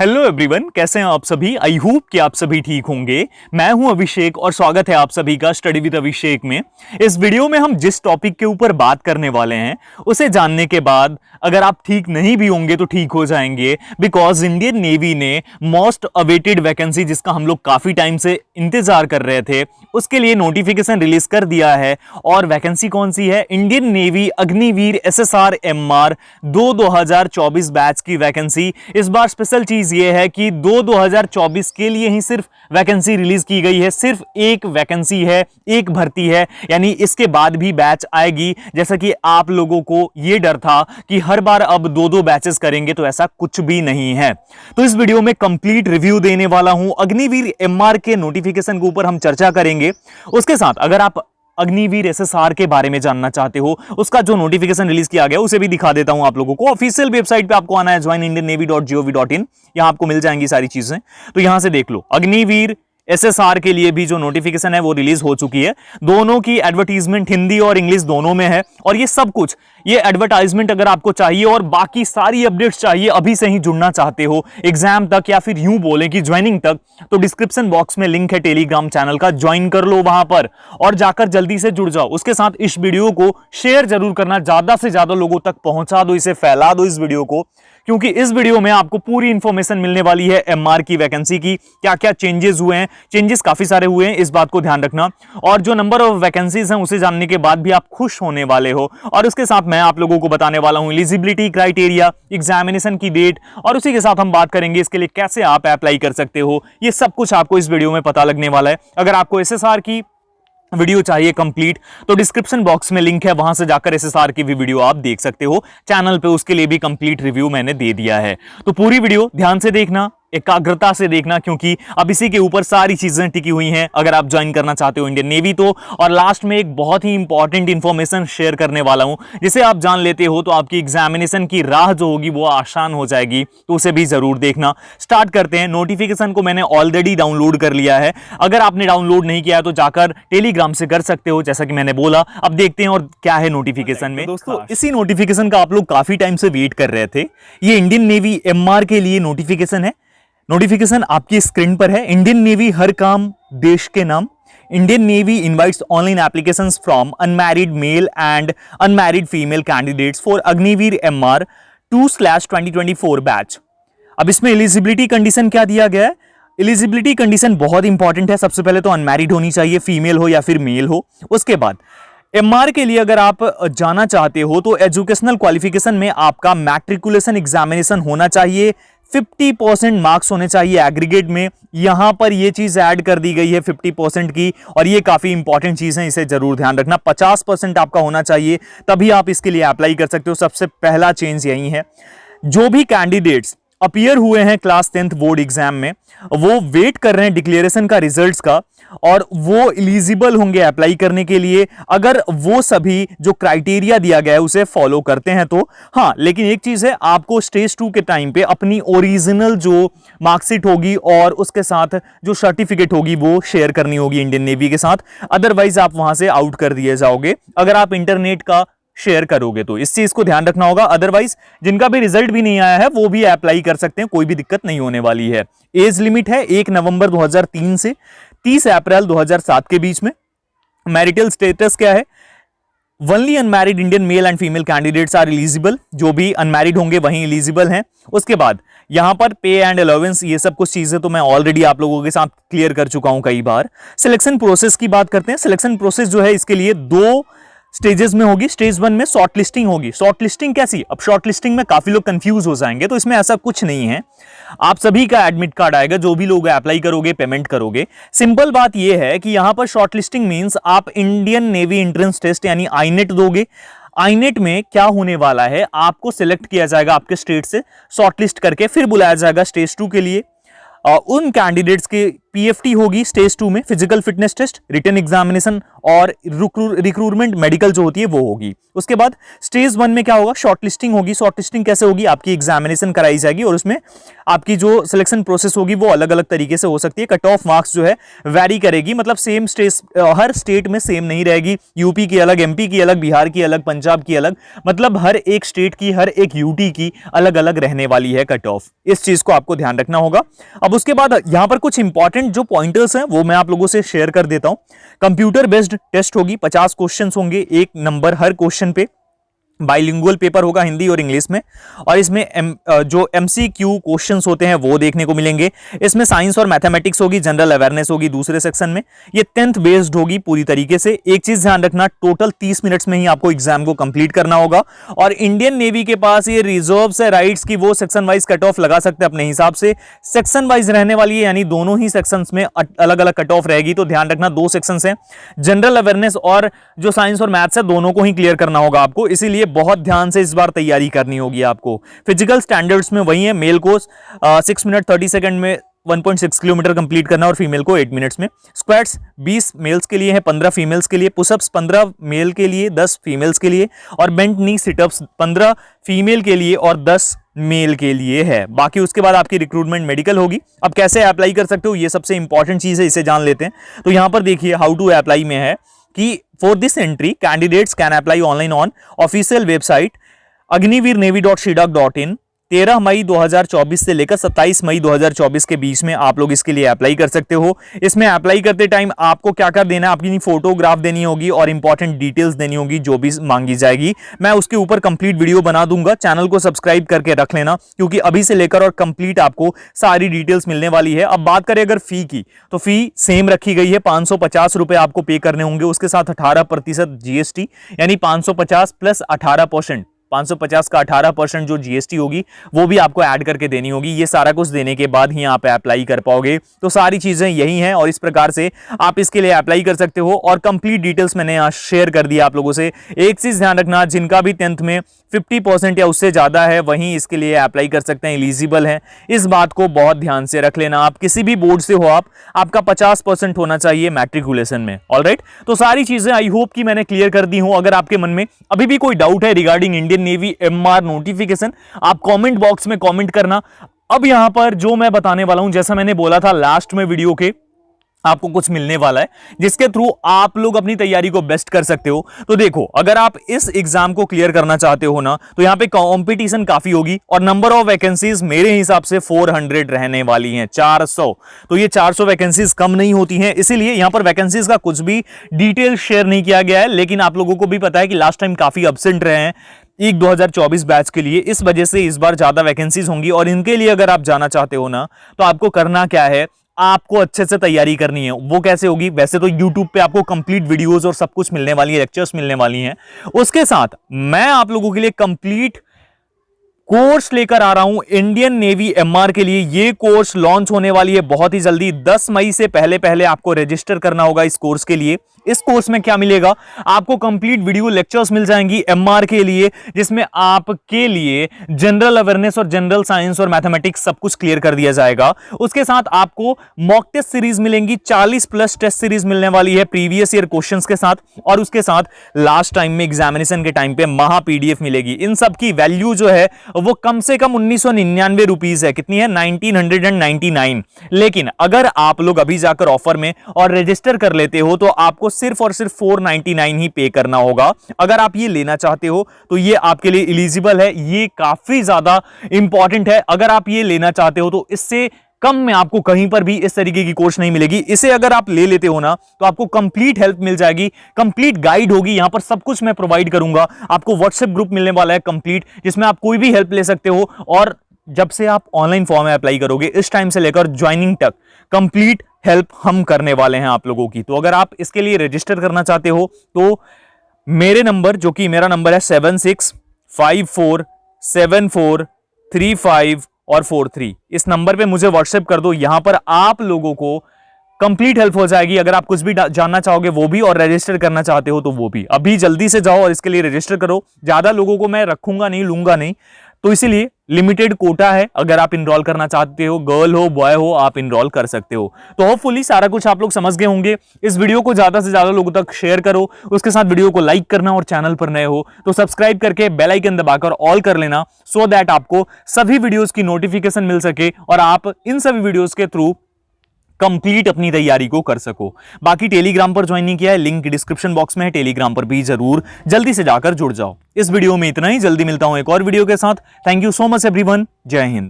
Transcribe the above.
Hello everyone, कैसे हैं आप सभी। आई होप कि आप सभी ठीक होंगे। मैं हूं अभिषेक और स्वागत है आप सभी का स्टडी विद अभिषेक में। इस वीडियो में हम जिस टॉपिक के ऊपर बात करने वाले हैं उसे जानने के बाद अगर आप ठीक नहीं भी होंगे तो ठीक हो जाएंगे, बिकॉज इंडियन नेवी ने मोस्ट अवेटेड वैकेंसी, जिसका हम लोग काफी टाइम से इंतजार कर रहे थे, उसके लिए नोटिफिकेशन रिलीज कर दिया है। और वैकेंसी कौन सी है? Indian navy Agniveer SSR MR 2024 batch की वैकेंसी। इस बार स्पेशल चीज ये है कि 2024 के लिए ही सिर्फ वैकेंसी रिलीज की गई है। सिर्फ एक वैकेंसी है, एक भर्ती है, यानी इसके बाद भी बैच आएगी। जैसा कि आप लोगों को यह डर था कि हर बार अब दो बैचेस करेंगे, तो ऐसा कुछ भी नहीं है। तो इस वीडियो में कंप्लीट रिव्यू देने वाला हूं। अग्निवीर MR के नोटिफिकेशन के ऊपर हम चर्चा करेंगे। उसके साथ अगर आप अग्निवीर SSR के बारे में जानना चाहते हो, उसका जो नोटिफिकेशन रिलीज किया गया उसे भी दिखा देता हूं आप लोगों को। ऑफिशियल वेबसाइट पे आपको आना है, joinindiannavy.gov.in। यहां आपको मिल जाएंगी सारी चीजें, तो यहां से देख लो। अग्निवीर SSR के लिए भी जो नोटिफिकेशन है वो रिलीज हो चुकी है। दोनों की एडवर्टीजमेंट हिंदी और इंग्लिश दोनों में है। और ये सब कुछ, ये एडवर्टाइजमेंट अगर आपको चाहिए और बाकी सारी अपडेट्स चाहिए, अभी से ही जुड़ना चाहते हो एग्जाम तक, या फिर यूं बोले कि ज्वाइनिंग तक, तो डिस्क्रिप्शन बॉक्स में लिंक है टेलीग्राम चैनल का, ज्वाइन कर लो वहां पर और जाकर जल्दी से जुड़ जाओ। उसके साथ इस वीडियो को शेयर जरूर करना, ज्यादा से ज्यादा लोगों तक पहुंचा दो, इसे फैला दो इस वीडियो को, क्योंकि इस वीडियो में आपको पूरी इंफॉर्मेशन मिलने वाली है MR की वैकेंसी की। क्या क्या चेंजेस हुए हैं, चेंजेस काफी सारे हुए हैं, इस बात को ध्यान रखना। और जो नंबर ऑफ वैकेंसीज हैं उसे जानने के बाद भी आप खुश होने वाले हो। और उसके साथ मैं आप लोगों को बताने वाला हूं एलिजिबिलिटी क्राइटेरिया, एग्जामिनेशन की डेट, और उसी के साथ हम बात करेंगे इसके लिए कैसे आप अप्लाई कर सकते हो। ये सब कुछ आपको इस वीडियो में पता लगने वाला है। अगर आपको SSR की वीडियो चाहिए कंप्लीट, तो डिस्क्रिप्शन बॉक्स में लिंक है, वहां से जाकर SSR की भी वीडियो आप देख सकते हो चैनल पे। उसके लिए भी कंप्लीट रिव्यू मैंने दे दिया है। तो पूरी वीडियो ध्यान से देखना, एकाग्रता से देखना, क्योंकि अब इसी के ऊपर सारी चीजें टिकी हुई हैं अगर आप ज्वाइन करना चाहते हो इंडियन नेवी तो। और लास्ट में एक बहुत ही इंपॉर्टेंट इंफॉर्मेशन शेयर करने वाला हूं, जिसे आप जान लेते हो तो आपकी एग्जामिनेशन की राह जो होगी वो आसान हो जाएगी, तो उसे भी जरूर देखना। स्टार्ट करते हैं। नोटिफिकेशन को मैंने ऑलरेडी डाउनलोड कर लिया है। अगर आपने डाउनलोड नहीं किया है तो जाकर टेलीग्राम से कर सकते हो, जैसा कि मैंने बोला। अब देखते हैं और क्या है नोटिफिकेशन में। दोस्तों, इसी नोटिफिकेशन का आप लोग काफी टाइम से वेट कर रहे थे। ये इंडियन नेवी MR के लिए नोटिफिकेशन है। नोटिफिकेशन आपकी स्क्रीन पर है। इंडियन नेवी, हर काम देश के नाम। Indian navy invites online applications from unmarried male and unmarried female candidates for Agniveer MR 2/2024 batch. अब इसमें एलिजिबिलिटी कंडीशन क्या दिया गया है? एलिजिबिलिटी कंडीशन बहुत इंपॉर्टेंट है। सबसे पहले तो अनमैरिड होनी चाहिए, फीमेल हो या फिर मेल हो। उसके बाद MR के लिए अगर आप जाना चाहते हो तो एजुकेशनल क्वालिफिकेशन में आपका मैट्रिकुलेशन एग्जामिनेशन होना चाहिए। 50% मार्क्स होने चाहिए एग्रीगेट में। यहां पर यह चीज ऐड कर दी गई है 50% की, और ये काफी इंपॉर्टेंट चीज है, इसे जरूर ध्यान रखना। 50% आपका होना चाहिए, तभी आप इसके लिए अप्लाई कर सकते हो। सबसे पहला चेंज यही है। जो भी कैंडिडेट्स अपीयर हुए हैं क्लास 10th बोर्ड एग्जाम में, वो वेट कर रहे हैं डिक्लेरेशन का, रिजल्ट्स का, और वो एलिजिबल होंगे अप्लाई करने के लिए अगर वो सभी जो क्राइटेरिया दिया गया है उसे फॉलो करते हैं तो। हाँ, लेकिन एक चीज है, आपको स्टेज 2 के टाइम पे अपनी ओरिजिनल जो मार्कशीट होगी और उसके साथ जो सर्टिफिकेट होगी वो शेयर करनी होगी इंडियन नेवी के साथ। अदरवाइज आप वहां से आउट कर दिए जाओगे अगर आप इंटरनेट का शेयर करोगे तो। इस चीज को ध्यान रखना होगा। अदरवाइज जिनका भी रिजल्ट भी नहीं आया है वो भी अप्लाई कर सकते हैं, कोई भी दिक्कत नहीं होने वाली है। एज लिमिट है 1 नवंबर 2003 से 30 अप्रैल 2007 के बीच में। मैरिटल स्टेटस क्या है? Only unmarried Indian male and female candidates are eligible. जो भी अनमैरिड होंगे वहीं एलिजिबल हैं। उसके बाद यहां पर पे एंड अलाउंस, ये सब कुछ चीजें तो मैं ऑलरेडी आप लोगों के साथ क्लियर कर चुका हूं कई बार। सिलेक्शन प्रोसेस की बात करते हैं। सिलेक्शन प्रोसेस जो है इसके लिए 2 स्टेजेस में होगी। स्टेज 1 में शॉर्ट लिस्टिंग होगी। शॉर्ट लिस्टिंग कैसी? अब शॉर्ट लिस्टिंग में काफी लोग कंफ्यूज हो जाएंगे, तो इसमें ऐसा कुछ नहीं है। आप सभी का एडमिट कार्ड आएगा, जो भी लोग अप्लाई करोगे, पेमेंट करोगे। सिंपल बात यह है कि यहां पर शॉर्ट लिस्टिंग मींस आप इंडियन नेवी एंट्रेंस टेस्ट यानी आईनेट दोगे। आईनेट में क्या होने वाला है, आपको सिलेक्ट किया जाएगा आपके स्टेट से, शॉर्टलिस्ट करके फिर बुलाया जाएगा स्टेज 2 के लिए। उन कैंडिडेट्स के PFT होगी स्टेज 2 में, physical fitness test, written examination और रिक्रूटमेंट मेडिकल जो होती है वो होगी। उसके बाद स्टेज 1 में क्या होगा, शॉर्टलिस्टिंग होगी। शॉर्टलिस्टिंग कैसे होगी, आपकी एग्जामिनेशन कराई जाएगी और उसमें आपकी जो सिलेक्शन प्रोसेस होगी वो अलग अलग तरीके से हो सकती है। कट ऑफ मार्क्स जो है वैरी करेगी, मतलब सेम स्टेज हर स्टेट में सेम नहीं रहेगी। यूपी की अलग, एमपी की अलग, बिहार की अलग, पंजाब की अलग, मतलब हर एक स्टेट की, हर एक यूटी की अलग अलग रहने वाली है कट ऑफ। इस चीज को आपको ध्यान रखना होगा। अब उसके बाद यहां पर कुछ इंपॉर्टेंट जो पॉइंटर्स हैं वो मैं आप लोगों से शेयर कर देता हूं। कंप्यूटर बेस्ड टेस्ट होगी, 50 क्वेश्चन होंगे, 1 नंबर हर क्वेश्चन पे। बाइलिंगुअल पेपर होगा हिंदी और इंग्लिश में, और इसमें जो एमसीक्यू क्वेश्चंस होते हैं वो देखने को मिलेंगे। इसमें साइंस और मैथमेटिक्स होगी, जनरल अवेयरनेस होगी दूसरे सेक्शन में। ये 10th बेस्ड होगी पूरी तरीके से। एक चीज ध्यान रखना, टोटल 30 मिनट्स में ही आपको एग्जाम को कंप्लीट करना होगा। और इंडियन नेवी के पास ये रिजर्व्स है, राइट्स की, वो सेक्शन वाइज कट ऑफ लगा सकते हैं अपने हिसाब से। सेक्शन वाइज रहने वाली है, यानी दोनों ही सेक्शंस में अलग अलग कट ऑफ रहेगी। तो ध्यान रखना, 2 सेक्शंस हैं, जनरल अवेयरनेस और जो साइंस और मैथ्स है, दोनों को ही क्लियर करना होगा आपको। इसीलिए बहुत ध्यान से इस बार तैयारी करनी होगी आपको। फिजिकल स्टैंडर्ड्स में वही है, मेल को 6 मिनट 30 सेकंड में 1.6 किलोमीटर कंप्लीट करना और फीमेल को 8 मिनट्स में। स्क्वाट्स 20 मेल्स के लिए है, 15 फीमेल्स के लिए। पुशअप्स 15 मेल के लिए, 10 फीमेल्स के लिए। और बेंट नी सिटअप्स 15 फीमेल के लिए और 10 मेल के लिए है। बाकी उसके बाद आपकी रिक्रूटमेंट मेडिकल होगी। अब कैसे अप्लाई कर सकते हो, ये सबसे इंपॉर्टेंट चीज है, इसे जान लेते हैं। तो यहां पर देखिए हाउ टू अप्लाई में है कि for this entry candidates can apply online on official website agniveernavy.shidak.in। 13 मई 2024 से लेकर 27 मई 2024 के बीच में आप लोग इसके लिए अप्लाई कर सकते हो। इसमें अप्लाई करते टाइम आपको क्या क्या देना है, आपकी फोटोग्राफ देनी होगी और इंपॉर्टेंट डिटेल्स देनी होगी जो भी मांगी जाएगी। मैं उसके ऊपर कंप्लीट वीडियो बना दूंगा, चैनल को सब्सक्राइब करके रख लेना, क्योंकि अभी से लेकर और कंप्लीट आपको सारी डिटेल्स मिलने वाली है। अब बात करें अगर फी की, तो फी सेम रखी गई है, 550 रुपए आपको पे करने होंगे। उसके साथ 18% जीएसटी, यानी 550 प्लस 18%, 550 का 18% जो जीएसटी होगी वो भी आपको ऐड करके देनी होगी। ये सारा कुछ देने के बाद ही आप अप्लाई कर पाओगे। तो सारी चीजें यही हैं और इस प्रकार से आप इसके लिए अप्लाई कर सकते हो। और कंप्लीट डिटेल्स मैंने यहाँ शेयर कर दिया आप लोगों से। एक चीज ध्यान रखना, जिनका भी 10th में 50% या उससे ज्यादा है वहीं इसके लिए अप्लाई कर सकते हैं, एलिजिबल है। इस बात को बहुत ध्यान से रख लेना। आप किसी भी बोर्ड से हो, आपका 50% होना चाहिए मैट्रिकुलेशन में। ऑलराइट, तो सारी चीजें आई होप कि मैंने क्लियर कर दी हूं। अगर आपके मन में अभी भी कोई डाउट है regarding Indian navy MR notification, आप कमेंट बॉक्स में कमेंट करना। अब यहां पर जो मैं बताने वाला हूं, जैसा मैंने बोला था लास्ट में वीडियो के, आपको कुछ मिलने वाला है जिसके थ्रू आप लोग अपनी तैयारी को बेस्ट कर सकते हो। तो देखो, अगर आप इस एग्जाम को क्लियर करना चाहते हो ना, तो यहां पे कंपटीशन काफी होगी और नंबर ऑफ वैकेंसीज मेरे हिसाब से 400 रहने वाली हैं, 400। तो ये 400 वैकेंसीज कम नहीं होती हैं, इसीलिए यहां पर वैकेंसीज का कुछ भी डिटेल शेयर नहीं किया गया है। लेकिन आप लोगों को भी पता है कि लास्ट टाइम काफी एब्सेंट रहे हैं एक 2024 बैच के लिए, इस वजह से इस बार ज्यादा वैकेंसीज होंगी। और इनके लिए अगर आप जाना चाहते हो ना, तो आपको करना क्या है, आपको अच्छे से तैयारी करनी है। वो कैसे होगी, वैसे तो YouTube पे आपको कंप्लीट वीडियोस और सब कुछ मिलने वाली है, लेक्चर्स मिलने वाली हैं। उसके साथ मैं आप लोगों के लिए कंप्लीट कोर्स लेकर आ रहा हूं इंडियन नेवी एमआर के लिए। ये कोर्स लॉन्च होने वाली है बहुत ही जल्दी। 10 मई से पहले पहले आपको रजिस्टर करना होगा इस कोर्स के लिए। इस कोर्स में क्या मिलेगा, आपको कंप्लीट वीडियो लेक्चर्स मिल जाएंगी एमआर के लिए, जिसमें आपके लिए जनरल अवेयरनेस और जनरल साइंस और मैथमेटिक्स सब कुछ क्लियर कर दिया जाएगा। उसके साथ आपको मॉक टेस्ट सीरीज मिलेंगी, 40 प्लस टेस्ट सीरीज मिलने वाली है प्रीवियस ईयर क्वेश्चंस के साथ। और उसके साथ लास्ट टाइम में एग्जामिनेशन के टाइम पे महा पीडीएफ मिलेगी। इन सब की वैल्यू जो है वो कम से कम 1999 रुपीज है। कितनी है, 1999। लेकिन अगर आप लोग अभी जाकर ऑफर में और रजिस्टर कर लेते हो तो आपको सिर्फ और सिर्फ 499 ही पे करना होगा। अगर आप ये लेना चाहते हो तो ये आपके लिए एलिजिबल है, ये काफी ज्यादा इंपॉर्टेंट है। अगर आप ये लेना चाहते हो तो इससे कम में आपको कहीं पर भी इस तरीके की कोर्स नहीं मिलेगी। इसे अगर आप ले लेते हो ना, तो आपको कंप्लीट हेल्प मिल जाएगी, कंप्लीट गाइड होगी। यहां पर सब कुछ मैं प्रोवाइड करूंगा। आपको व्हाट्सएप ग्रुप मिलने वाला है कंप्लीट, जिसमें आप कोई भी हेल्प ले सकते हो। और जब से आप ऑनलाइन फॉर्म में अप्लाई करोगे, इस टाइम से लेकर ज्वाइनिंग तक कंप्लीट हेल्प हम करने वाले हैं आप लोगों की। तो अगर आप इसके लिए रजिस्टर करना चाहते हो तो मेरे नंबर, जो कि मेरा नंबर है 76547435 और 43, इस नंबर पे मुझे व्हाट्सएप कर दो। यहां पर आप लोगों को कंप्लीट हेल्प हो जाएगी। अगर आप कुछ भी जानना चाहोगे वो भी, और रजिस्टर करना चाहते हो तो वो भी। अभी जल्दी से जाओ और इसके लिए रजिस्टर करो। ज्यादा लोगों को मैं रखूंगा नहीं, लूंगा नहीं। तो इसीलिए लिमिटेड कोटा है, अगर आप इनरोल करना चाहते हो, गर्ल हो बॉय हो, आप इनरोल कर सकते हो। तो होपफुली सारा कुछ आप लोग समझ गए होंगे। इस वीडियो को ज्यादा से ज्यादा लोगों तक शेयर करो, उसके साथ वीडियो को लाइक करना, और चैनल पर नए हो तो सब्सक्राइब करके बेल आइकन दबाकर ऑल कर लेना, सो दैट आपको सभी वीडियोस की नोटिफिकेशन मिल सके और आप इन सभी वीडियोस के थ्रू कंप्लीट अपनी तैयारी को कर सको। बाकी टेलीग्राम पर ज्वाइन नहीं किया है, लिंक डिस्क्रिप्शन बॉक्स में है, टेलीग्राम पर भी जरूर जल्दी से जाकर जुड़ जाओ। इस वीडियो में इतना ही, जल्दी मिलता हूं एक और वीडियो के साथ। Thank you so much everyone, जय हिंद।